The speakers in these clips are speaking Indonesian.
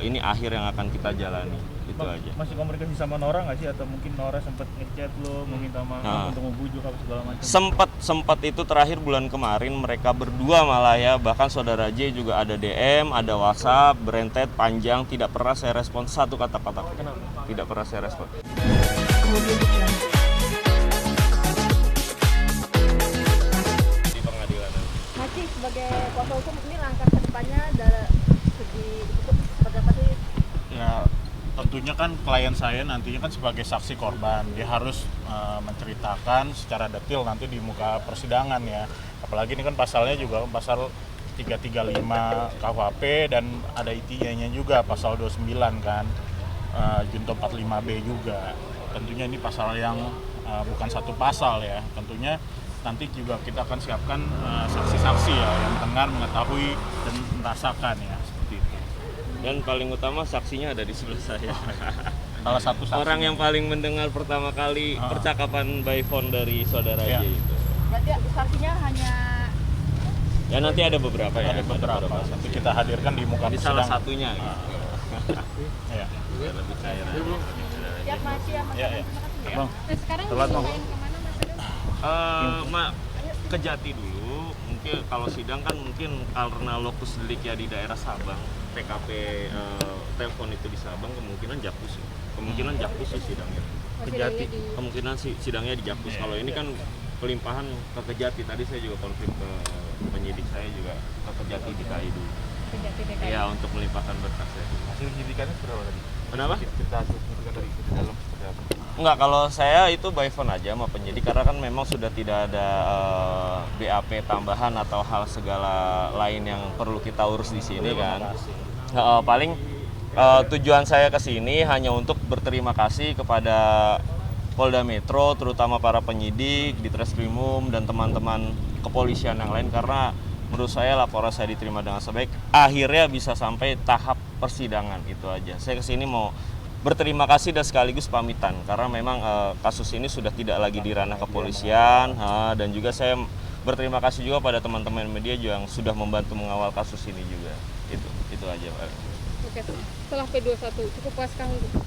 ini akhir yang akan kita jalani. Itu aja. Masih komunikasi sama Nora nggak sih, atau mungkin Nora sempat ngechat lo meminta maaf untuk membujuk apa segala macam? Sempat itu terakhir bulan kemarin mereka berdua malah ya, bahkan saudara J juga ada DM, ada WhatsApp, berentet panjang, tidak pernah saya respon satu kata-kata. Tidak pernah saya respon. Di pengadilan. Masih sebagai kuasa hukum, ini langkah kedepannya dari segi hukum seperti apa sih? Ya, tentunya kan klien saya nantinya kan sebagai saksi korban, dia harus menceritakan secara detail nanti di muka persidangan ya. Apalagi ini kan pasalnya juga pasal 335 KUHP dan ada ITE-nya juga pasal 29 kan, junto 45B juga. Tentunya ini pasal yang bukan satu pasal ya. Tentunya nanti juga kita akan siapkan saksi-saksi ya yang dengar, mengetahui dan merasakan ya, seperti itu. Dan paling utama saksinya ada di sebelah saya. Salah satu saksi. Orang yang paling mendengar pertama kali percakapan by phone dari saudara J itu. Berarti saksinya hanya Ya nanti ada beberapa ya. Ada beberapa. Nanti kita hadirkan di muka Ini persidangan. salah satunya. Gitu. Ya. Biar lebih cair. siap masih ya Mas. Ya, ya. Terima kasih ya. Sekarang Telat, Bang. dimintain kemana Mas? Ke Jati dulu. Mungkin kalau sidang kan mungkin karena lokus deliknya di daerah Sabang, TKP telepon itu di Sabang, kemungkinan Jakpus. Kemungkinan Jakpus sih sidangnya. Kejati. Kemungkinan sidangnya di Jakpus. Kalau ini kan pelimpahan ke Kejati. Tadi saya juga konfirm ke penyidik saya juga ke Kejati DKI dulu. Kejati DKI. Iya, untuk melimpahkan berkasnya. Hasil penyidikannya berapa tadi? Kenapa? Kita hasil penyidikan dari di dalam seperti apa? Enggak, kalau saya itu by phone aja sama penyidik karena kan memang sudah tidak ada BAP tambahan atau hal segala lain yang perlu kita urus di sini kan. Paling tujuan saya ke sini hanya untuk berterima kasih kepada Polda Metro, terutama para penyidik di Treskrimum dan teman-teman kepolisian yang lain, karena menurut saya laporan saya diterima dengan sebaik, akhirnya bisa sampai tahap persidangan. Itu aja. Saya kesini mau berterima kasih dan sekaligus pamitan karena memang kasus ini sudah tidak lagi di ranah kepolisian, dan juga saya berterima kasih juga pada teman-teman media yang sudah membantu mengawal kasus ini juga. Itu aja, Pak. Oke, setelah P21 cukup puaskah untuk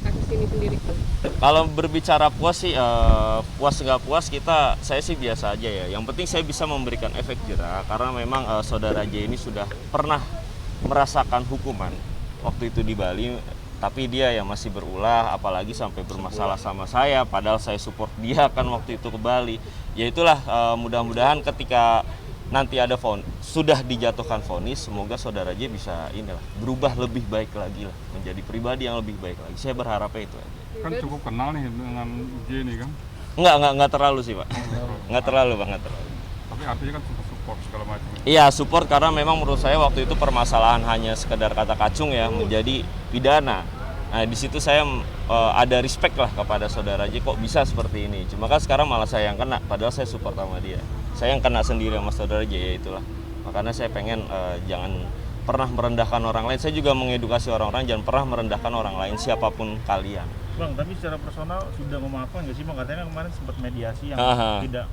kasus ini sendiri? Kalau berbicara puas sih, puas nggak puas saya sih biasa aja ya. Yang penting saya bisa memberikan efek jera karena memang saudara J ini sudah pernah merasakan hukuman waktu itu di Bali, tapi dia yang masih berulah, apalagi sampai bermasalah sama saya, padahal saya support dia kan waktu itu ke Bali. Ya itulah, mudah-mudahan ketika nanti ada sudah dijatuhkan vonis, semoga saudara J bisa berubah lebih baik lagi lah, menjadi pribadi yang lebih baik lagi. Saya berharapnya itu aja. Kan cukup kenal nih dengan J ini kan? Enggak terlalu sih, Pak. Enggak terlalu. Tapi artinya kan support segala macam. Iya, support karena memang menurut saya waktu itu permasalahan hanya sekedar kata kacung ya, menjadi pidana. Nah, di situ saya ada respect lah kepada saudara J, kok bisa seperti ini. Cuma kan sekarang malah saya yang kena, padahal saya support sama dia. Saya yang kena sendiri sama saudara J, ya itulah. Makanya saya pengen jangan pernah merendahkan orang lain. Saya juga mengedukasi orang-orang jangan pernah merendahkan orang lain, siapapun kalian. Bang, tapi secara personal sudah memaafkan nggak sih Bang? Katanya kemarin sempat mediasi yang tidak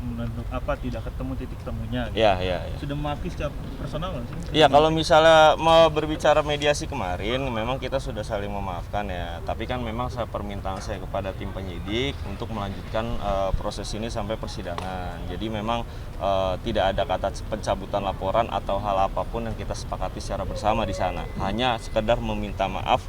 ketemu titik temunya. Gitu. Iya. Sudah memaafkan secara personal nggak sih? Iya, kalau misalnya mau berbicara mediasi kemarin, memang kita sudah saling memaafkan ya. Tapi kan memang permintaan saya kepada tim penyidik untuk melanjutkan proses ini sampai persidangan. Jadi memang tidak ada kata pencabutan laporan atau hal apapun yang kita sepakati secara bersama di sana. Hanya sekedar meminta maaf.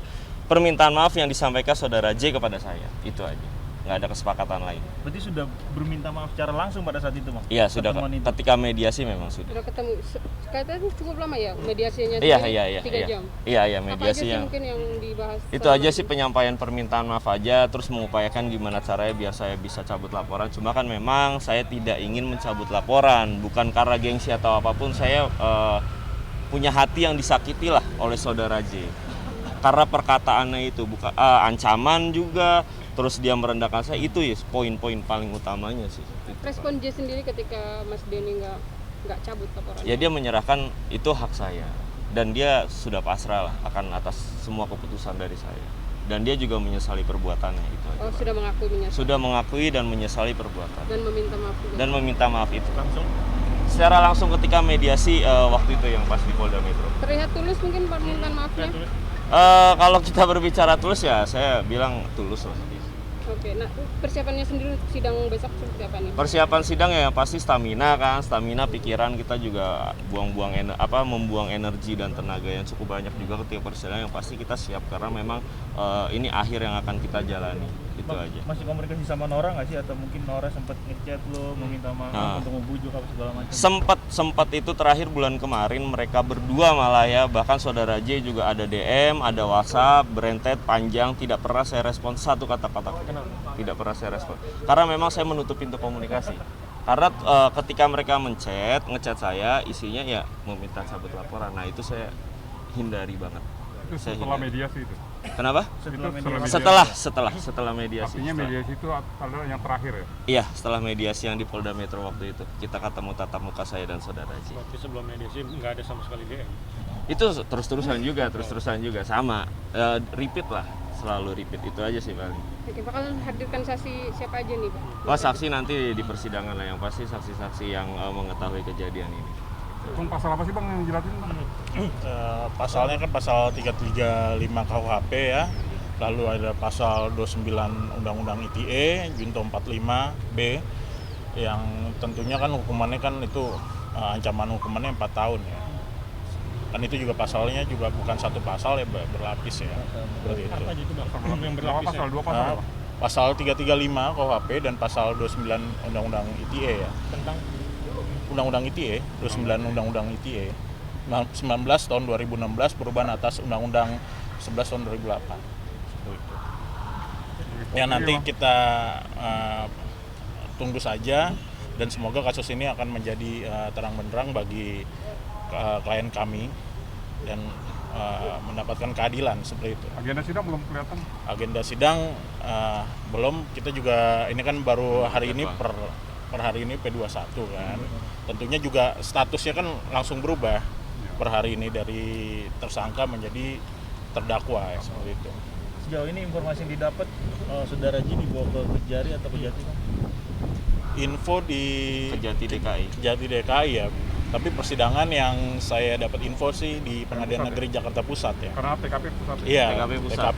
Permintaan maaf yang disampaikan saudara J kepada saya, itu aja. Nggak ada kesepakatan lain. Berarti sudah berminta maaf secara langsung pada saat itu, Bang? Iya, sudah. Ketika mediasi memang sudah. Sudah ketemu, katanya cukup lama ya mediasinya? Iya. 3 jam? Iya, mediasi yang mungkin yang dibahas? Itu aja sih, penyampaian permintaan maaf aja, terus mengupayakan gimana caranya biar saya bisa cabut laporan. Cuma kan memang saya tidak ingin mencabut laporan, bukan karena gengsi atau apapun, saya punya hati yang disakiti lah oleh saudara J. Karena perkataannya itu bukan ancaman juga, terus dia merendahkan saya, itu ya poin-poin paling utamanya sih. Respon J sendiri ketika Mas Denny nggak cabut laporan? Ya dia menyerahkan itu hak saya dan dia sudah pasrah lah akan atas semua keputusan dari saya, dan dia juga menyesali perbuatannya itu aja. Sudah mengakui menyesali? Sudah mengakui dan menyesali perbuatan. Dan meminta maaf juga? Dan meminta maaf itu secara langsung ketika mediasi waktu itu yang pas di Polda Metro. Terlihat tulus mungkin permintaan maafnya? Kalau kita berbicara tulus ya, saya bilang tulus lah. Oke, nah persiapannya sendiri untuk sidang besok seperti apa nih? Persiapan sidang ya pasti stamina kan, stamina pikiran kita juga membuang energi dan tenaga yang cukup banyak juga ketika persidangan yang pasti kita siap karena memang ini akhir yang akan kita jalani. Itu aja. Masih komunikasi sama Nora nggak sih atau mungkin Nora sempat ngechat lo meminta maaf untuk membujuk apa segala macam? Sempat itu terakhir bulan kemarin mereka berdua malah ya, bahkan saudara J juga ada DM, ada WhatsApp, berentet panjang, tidak pernah saya respon satu kata-kata. Tidak pernah saya respon. Karena memang saya menutup pintu komunikasi. Karena ketika mereka ngechat saya, isinya ya meminta cabut laporan. Nah, itu saya hindari banget. Itu setelah mediasi itu. Kenapa? Setelah mediasi. Artinya mediasi itu adalah yang terakhir ya? Iya, setelah mediasi yang di Polda Metro waktu itu. Kita ketemu tatap muka saya dan saudara J. Berarti sebelum mediasi nggak ada sama sekali DM? Itu terus-terusan juga sama. Repeat lah, selalu repeat. Itu aja sih paling. Oke, bakal hadirkan saksi siapa aja nih, Pak? Saksi nanti di persidangan lah, yang pasti saksi-saksi yang mengetahui kejadian ini. Itu pasal apa sih Bang yang jelasin? Pasalnya kan pasal 335 KUHP ya. Lalu ada pasal 29 Undang-Undang ITE, Junto 45B yang tentunya kan hukumannya kan itu ancaman hukumannya 4 tahun ya. Kan itu juga pasalnya juga bukan satu pasal ya, berlapis ya. Seperti itu. Apa aja itu Bang? Yang berlapis Pasal 2 pasal apa? Pasal 335 KUHP dan pasal 29 Undang-Undang ITE ya. tentang Undang-Undang ITE, 29 Undang-Undang ITE 19 tahun 2016 perubahan atas Undang-Undang 11 tahun 2008. Ya nanti kita tunggu saja dan semoga kasus ini akan menjadi terang benderang bagi klien kami dan mendapatkan keadilan seperti itu. Agenda sidang belum kelihatan. Agenda sidang belum, kita juga ini kan baru hari ini per hari ini P21 kan. Tentunya juga statusnya kan langsung berubah per hari ini dari tersangka menjadi terdakwa ya, seperti itu. Sejauh ini informasi yang didapat saudara J dibawa ke Kejari atau Kejati Bang? Info di Kejati DKI. Kejati DKI ya. Tapi persidangan yang saya dapat info sih di Pengadilan Negeri Jakarta Pusat ya. Karena TKP pusat. Iya, TKP Pusat.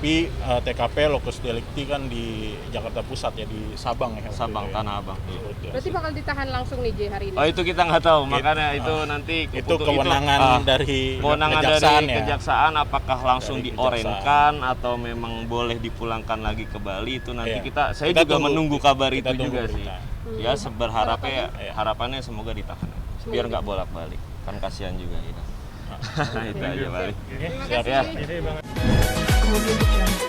TKP lokus delikti kan di Jakarta Pusat ya, di Sabang ya. Sabang, waktu itu ya. Tanah Abang. Seperti itu. Berarti bakal ditahan langsung nih J hari ini? Oh, itu kita nggak tahu, makanya itu nanti Itu kewenangan dari kewenangan kejaksaan dari ya. kejaksaan, apakah langsung Dari diorenkan atau memang boleh dipulangkan lagi ke Bali, itu nanti Iya. saya Kita juga tunggu, menunggu kabar kita itu tunggu juga sih. berita. Ya berharapnya Iya. harapannya semoga ditahan. Biar nggak bolak-balik. Kan kasihan juga kita. Itu aja balik. Terima Siap kasih. ya. Jadi Bang Kemudian